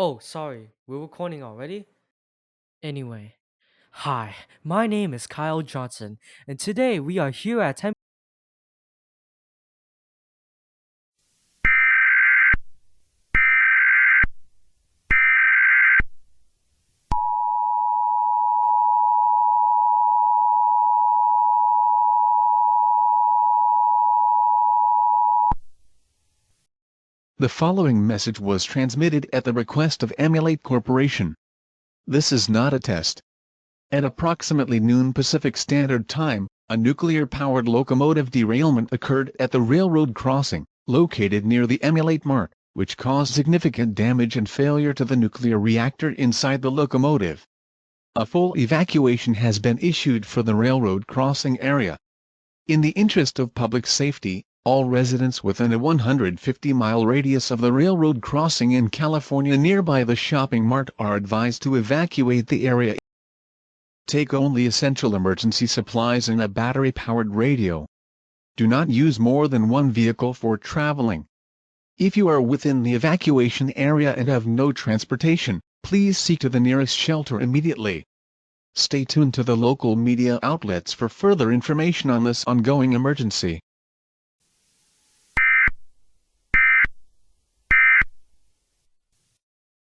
Oh, sorry, we're recording already? Anyway, hi, my name is Kyle Johnson, and today we are here at 10. The following message was transmitted at the request of Emulate Corporation. This is not a test. At approximately noon Pacific Standard Time, a nuclear-powered locomotive derailment occurred at the railroad crossing, located near the Emulate Mark, which caused significant damage and failure to the nuclear reactor inside the locomotive. A full evacuation has been issued for the railroad crossing area. In the interest of public safety, all residents within a 150-mile radius of the railroad crossing in California nearby the shopping mart are advised to evacuate the area. Take only essential emergency supplies and a battery-powered radio. Do not use more than one vehicle for traveling. If you are within the evacuation area and have no transportation, please seek to the nearest shelter immediately. Stay tuned to the local media outlets for further information on this ongoing emergency.